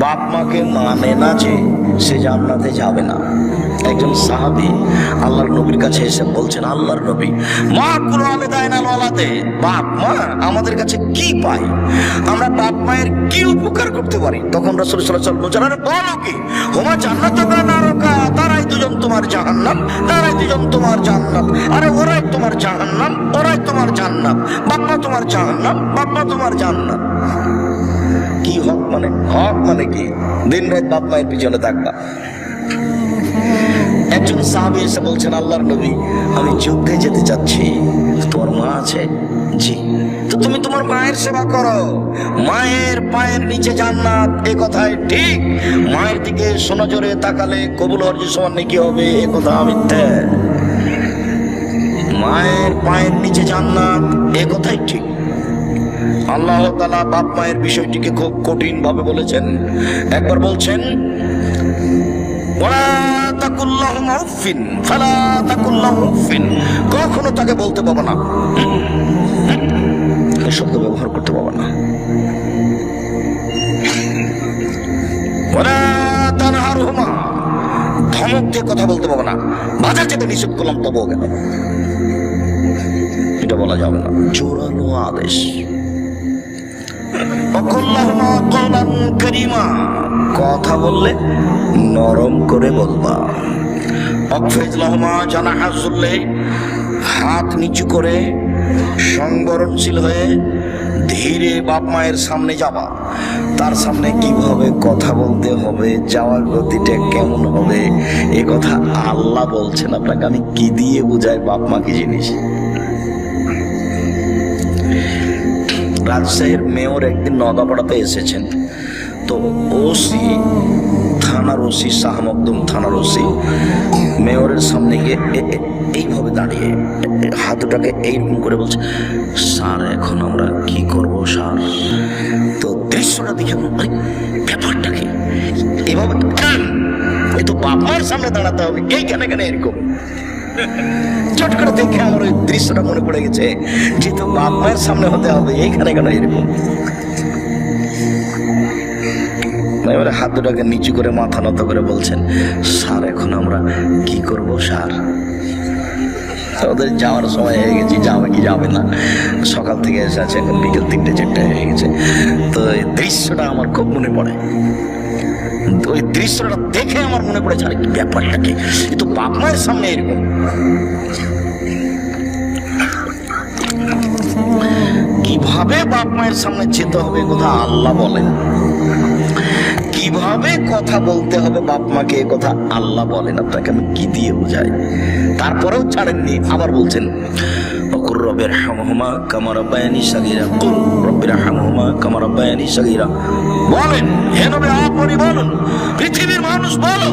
বাপ মাকে মানে না যে সে জান্নাতে যাবে না। একজন সাহাবী আল্লাহর নবীর কাছে এসে বলছেন, আল্লাহর নবী, মা কুল ওয়ালিদাইনাল ওয়ালাদে, বাপ মা আমাদের কাছে কি পাই, আমরা বাপ মায়ের কি উপকার করতে পারি? তখন রাসূল সাল্লাল্লাহু আলাইহি ওয়াসাল্লাম বলছেন, আরে বলো কি, হুমা জান্নাতুকা নারকা, তারাই দুজন তোমার জাহান্নাম, তারাই দুজন তোমার জান্নাত। আরে ওরাই তোমার জাহান্নাম, ওরাই তোমার জান্নাত। বাপ মা তোমার জাহান্নাম, বাপ মা তোমার জান্নাত। কি হক মানে? হক মানে কি? দিন রাত বাপ মায়ের পিছনে থাকবা। একজন সাহাবী এসে বলছেন, আল্লাহর নবী, আমি যুদ্ধে যেতে চাচ্ছি, তোমার মা আছে? জি। তো তুমি তোমার মায়ের সেবা করো, মায়ের পায়ের নিচে জান্নাত, এ কথাই ঠিক। মায়ের দিকে সোনাজোরে তাকালে কবুল অর্জন সমান নাকি হবে, এ কথা মিথ্যে। মায়ের পায়ের নিচে জান্নাত, এ কথাই ঠিক। আল্লাহ তাআলা বাপ মায়ের বিষয়টিকে খুব কঠিন ভাবে বলেছেন। একবার বলছেন, কখনো তাকে বলতে পাবো না, শব্দ ব্যবহার করতে পাবো না। ধমক দিয়ে কথা বলতে পাবো না। বাজার যেতে নিষেধ করলাম তবুও কেন, এটা বলা যাবে না। জোরালো আদেশ। কথা বললে নরম করে বলবা। হাত নিচু করে সংবরণশীল হয়ে ধীরে বাপ মায়ের সামনে যাবা। তার সামনে কিভাবে কথা বলতে হবে, যাওয়ার গতিটা কেমন হবে, এ কথা আল্লাহ বলছেন। আপনাকে আমি কি দিয়ে বুঝাই বাপ মা কি জিনিস? রাজশাহীর মেয়র একদিন নওদাপাড়াতে এসেছেন। তো ওসি, থানার ওসি, শাহ মকদুম থানার ওসি মেয়রের সামনে গিয়ে এইভাবে দাঁড়িয়ে হাতটাকে এইরকম করে বলছে, স্যার এখন আমরা কি করব স্যার? তো দৃশ্যটা দেখে ব্যাপারটা কি এভাবে, এই তো বাপ মায়ের সামনে দাঁড়াতে হবে, এইখানে কেন এরকম? চট করে দেখে আমার ওই দৃশ্যটা মনে পড়ে গেছে, যেহেতু বাপ মায়ের সামনে হতে হবে, এইখানে কেন এরকম? এবারে হাত দুটাকে নিচু করে মাথা নত করে বলছেন, স্যার এখন আমরা কি করব স্যার? ওদের যাওয়ার সময় হয়ে গেছে, যাবে কি যাবে না, সকাল থেকে এসে আছে, এখন বিকেল 3-4 হয়ে গেছে। তো এই দৃশ্যটা আমার খুব মনে পড়ে। ওই দৃশ্যটা দেখে আমার মনে পড়েছে, আরে ব্যাপারটা কি, কিন্তু বাপ মায়ের সামনে এরকম। কিভাবে বাপ মায়ের সামনে যেতে হবে কথা আল্লাহ বলেন, কিভাবে কথা বলতে হবে বাপ মাকে এ কথা আল্লাহ বলেন। আপনাকে আমি কি দিয়ে বুঝাই? তারপরেও ছাড়েননি, আবার বলছেন, কুল রব্বির হামহুমা কামা রাব্বায়ানি সাগীরা, কুল রব্বির হামহুমা কামা রাব্বায়ানি সাগীরা। বলেন হে নবী, আপনি বলুন, পৃথিবীর মানুষ বলো,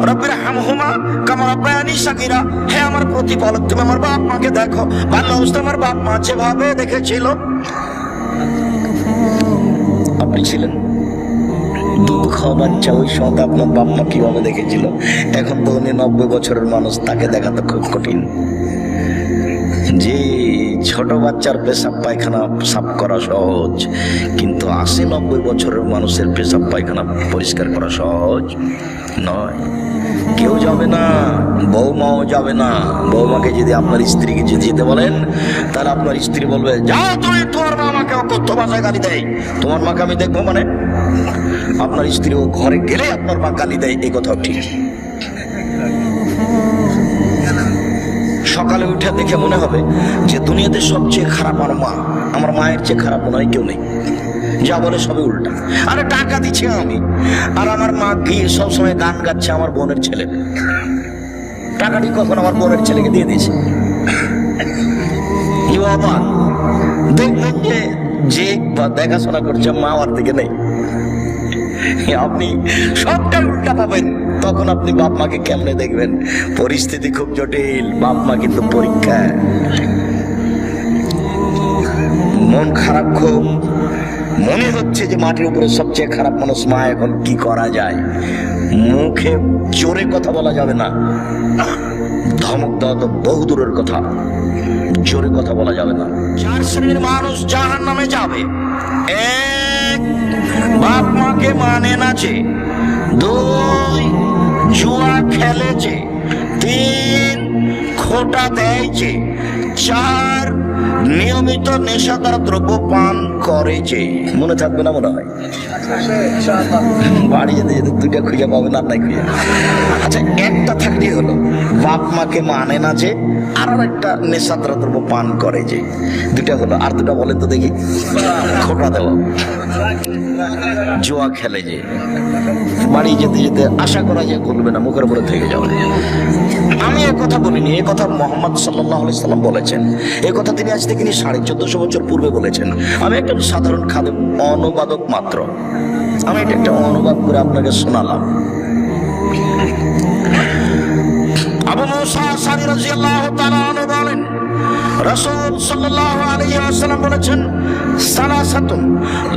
রব্বির হামহুমা কামা রাব্বায়ানি সাগীরা, হে আমার প্রতিপালক, তুমি আমার বাপ মাকে দেখো বাল্য অবস্থায় আমার বাপ মা যেভাবে দেখেছিল, আপনি ছিলেন দুধ খাওয়া বাচ্চা, ওই সময় আপনার বাপ মা কিভাবে দেখেছিল। এখন তো উনি 90 বছরের মানুষ, তাকে দেখা তো খুব কঠিন। যে ছোট বাচ্চার পেশাব পায়খানা সাফ করা সহজ, কিন্তু 80-90 বছরের মানুষের পেশাব পায়খানা পরিষ্কার করা সহজ নয়। কেউ যাবে না, বৌমাও যাবে না। বৌমাকে যদি আপনার স্ত্রীকে যদি যেতে বলেন, তাহলে আপনার স্ত্রী বলবে, যাও তুমি, তোমার মা আমাকে অকথ্য ভাষায় গালি দেয়, তোমার মাকে আমি দেখবো মানে? আপনার স্ত্রী ও ঘরে গেলে আপনার মা গালি দেয়, এই কথাও ঠিক। সকালে উঠে দেখে মনে হবে যে দুনিয়াতে সবচেয়ে খারাপ আমার মা, আমার মায়ের চেয়ে খারাপ মনে হয় কেউ নেই। যা বলে সবই উল্টা। আরে টাকা দিচ্ছি আমি, আর আমার মা গিয়ে সবসময় গান গাচ্ছে আমার বোনের ছেলে। টাকাটি কখন আমার বোনের ছেলেকে দিয়ে দিয়েছে। দেখবেন যে দেখাশোনা করছে মা আমার দিকে নেই, আপনি সবটা উল্টা পাবেন। তখন আপনি বাপ মাকে কেমনে দেখবেন? পরিস্থিতি খুব জটিল। বাপ মা কিন্তু পরীক্ষা। মন খারাপ খুব, মনে হচ্ছে যে মাটির উপরে সবচেয়ে খারাপ মানুষ মা। এখন কি করা যায়? মুখে জোরে কথা বলা যাবে না, ধমক দেওয়া তো বহু দূরের কথা, জোরে কথা বলা যাবে না। 4 শ্রেণীর মানুষ জাহান্নামে যাবে। এক, বাপ মাকে মানে না যে। দুই, জুয়া খেলেছে। তিন, খোটা দেয়ছে। চার, নিয়মিত নেশাদার দ্রব্য পান করেছে। মনে থাকবে না মনে হয়? বাড়ি যেতে যেতে দুইটা খুঁজে পাবে না, নাই খুঁজে। আচ্ছা, একটা থাকলে হলো বাপ মাকে মানে না যে, আর একটা নেশাদার দ্রব্য পান করে যে। দুটা হলো, আর দুটা বলেন তো দেখি। খোটা দেওয়া, জুয়া খেলে যে। বাড়ি যেতে যেতে আশা করা যায় করবে না, মুখের উপরে থেকে যাবে। আমি এ কথা বলিনি, এ কথা মোহাম্মদ সাল্লাল্লাহু আলাইহি সাল্লাম বলেছেন। এ কথা তিনি আজ থেকে 1450 বছর পূর্বে বলেছেন। আমি একটা সাধারণ খাদেম, অনুবাদক মাত্র। আমি এটা একটা অনুবাদ করে আপনাকে শোনালাম। আবু মুসা আশআরী রাদিয়াল্লাহু তাআলা আনহু বলেন, রাসূল সাল্লাল্লাহু আলাইহি ওয়াসাল্লাম বলেছেন, সালাসাতুন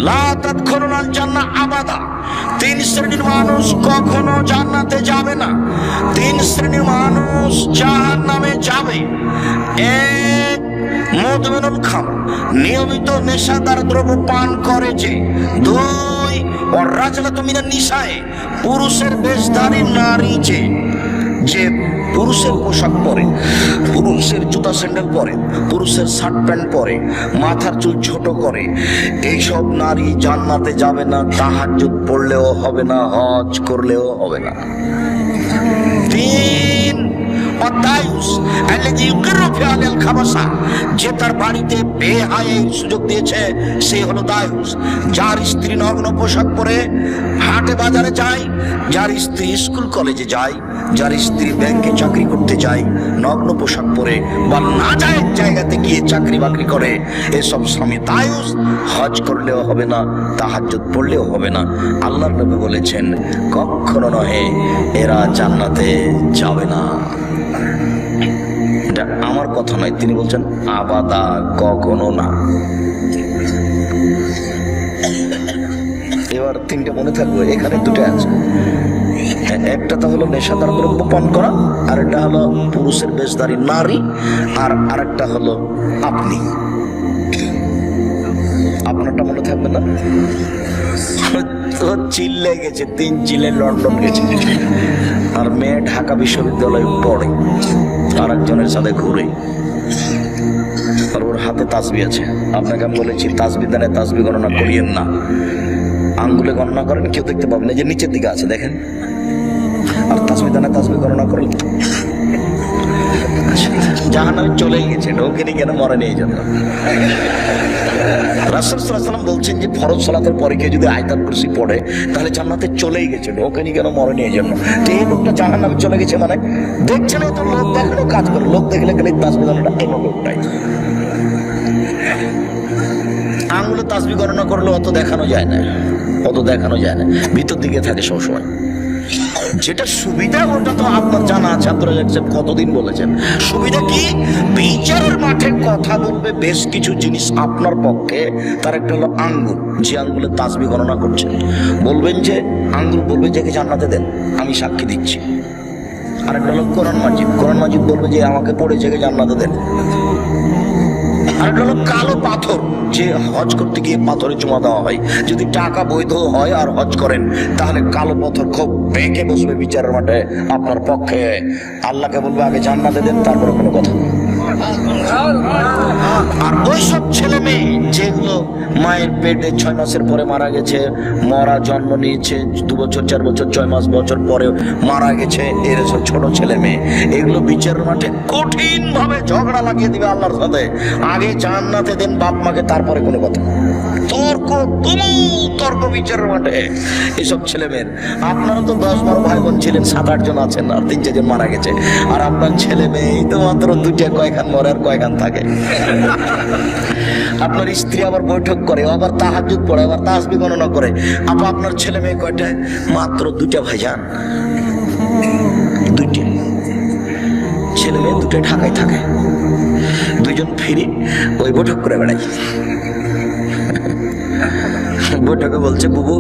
লা তাদখুলুনাল জান্নাহ আবাদা। তিন শ্রেণীর মানুষ কখনো জান্নাতে যাবে না। তিন শ্রেণীর মানুষ জাহান্নামে যাবে। এক, মুদমিনুল খামর, নিয়মিত নেশাদার দ্রব্য পান করেছে। দুই, ওয়ার রাজুলাতু মিনান নিসায়ে, পুরুষের বেশধারী নারী যে পুরুষের পোশাক পরে, পুরুষের জুতা স্যান্ডেল পরে, পুরুষের শার্ট প্যান্ট পরে, মাথার চুল ছোট করে, এইসব নারী জান্নাতে যাবে না। তাহাজ্জুদ পড়লেও হবে না, হজ করলেও হবে না। তিন, যে তার বাড়িতে বেহায়ার সুযোগ দিয়েছে সে হলো দায়ুস। যার স্ত্রী নগ্ন পোশাক পরে হাটে বাজারে যায়, যার স্ত্রী স্কুল কলেজে যায়, যার স্ত্রী ব্যাংকে চাকরি করতে যায় নগ্ন পোশাক পরে, বা না যায় জায়গাতে গিয়ে চাকরি বাকরি করে, এসব স্বামী দায়ুস। হজ করলেও হবে না, তাহাজ্জুদ পড়লেও হবে না। আল্লাহর নবী বলেছেন, কখনো নহে, এরা জান্নাতে যাবে না। এটা আমার কথা নয়, তিনি বলছেন আবাদা, কখনো না। এবার তিনটে মনে থাকবে, এখানে দুটো আছে। একটা তো হলো নেশাদার দ্রব্য পান করা, আর একটা হলো পুরুষের বেশধারী নারী, আর আরেকটা হলো আপনি। আপনারটা মনে থাকবে না? চিল্লে গেছে, 3 চিলে লন্ডন গেছে, আর মেয়ে ঢাকা বিশ্ববিদ্যালয়ে পড়ে, আর একজনের সাথে ঘুরে, আর ওর হাতে তাসবি আছে। আপনাকে আমি বলেছি তাসবি দানে তাসবি গণনা করিয়েন না, আঙ্গুলে গণনা করেন, কেউ দেখতে পাবেন না, যে নিচের দিকে আছে দেখেন। আর তাসবি দানে তাসবি গণনা করেন, জাহান্নামে চলেই গেছে, ঢোকেনি কেন, মরেনি এই জন্য। রাসূল সাল্লাল্লাহু আলাইহি ওয়াসাল্লাম বলছেন যে ফরজ সালাতের পরে কেউ যদি আয়াতুল কুরসি পড়ে তাহলে জান্নাতে চলেই গেছে, ঢোকেনি কেন, মরেনি এই জন্য। তো এই লোকটা জাহান্নামে চলে গেছে মানে দেখছেন, তো লোক দেখানো কাজ করে, লোক দেখলে গেলে তাসবিহ গণনাটা এই লোকটাই। আঙুলে তাসবিহ গণনা করলে অত দেখানো যায় না, অত দেখানো যায় না, ভিতর দিকে থাকে সবসময়। যেটা সুবিধা ওটা তো আপনার জানা আছে, আপনারা কতদিন বলেছেন। সুবিধা কি? বিচারের মাঠে কথা বলবে বেশ কিছু জিনিস আপনার পক্ষে। তার একটা হলো আঙ্গুল, যে আঙ্গুলে তাসবিহ গণনা করছেন, বলবেন যে আঙ্গুল বলবে যে জান্নাতে দেন, আমি সাক্ষী দিচ্ছি। আর একটা হলো কোরআন মাজিদ, কোরআন মাজিদ বলবে যে আমাকে পড়ে জেগে জান্নাতে দেন। আর একটা হলো কালো পাথর, যে হজ করতে গিয়ে পাথরে চুমা দেওয়া হয়, যদি টাকা বৈধ হয় আর হজ করেন তাহলে কালো পাথর খুব বেঁকে বসবে বিচারের মাঠে আপনার পক্ষে। আল্লাহকে বলবে আগে জান্নাতে দেন, তারপরে কোনো কথা। আর ওই সব ছেলে মেয়ে যেগুলো মায়ের পেটে 6 মাসের পরে মারা গেছে, মরা জন্ম নিয়েছে 2 বছর 4 বছর 6 মাস বছর পরে মারা গেছে, এর সব ছোট ছেলে মেয়ে, এগুলো বিচারের মাঠে কঠিন ভাবে ঝগড়া লাগিয়ে দিবে আল্লাহর সাথে। আগে জান্নাতে দেন বাপ মাকে, তারপরে কোনো কথা। তর্ক, তুমুল তর্ক বিচারের মাঠে এইসব ছেলে মেয়ের। আপনারা তো 10-12 ভাই বোন ছিলেন, 7-8 জন আছেন, আর 3-4 জন মারা গেছে, আর আপনার ছেলে মেয়ে তো মাত্র 2টা, কয়খান মরে আর কয়খান থাকে। আপনার স্ত্রী আবার বৈঠক করে, আবার তাহাজ্জুদ পড়ে, আবার তাসবিহ গণনা করে, আবার আপনার ছেলে মেয়ে কয়টা? মাত্র 2টা ভাইজান, 2টা ছেলে মেয়ে, 2টা ঢাকায় থাকে, 2জন ফিরি ওই বৈঠক করে বেড়াই। বৈঠকে বলছে বুবু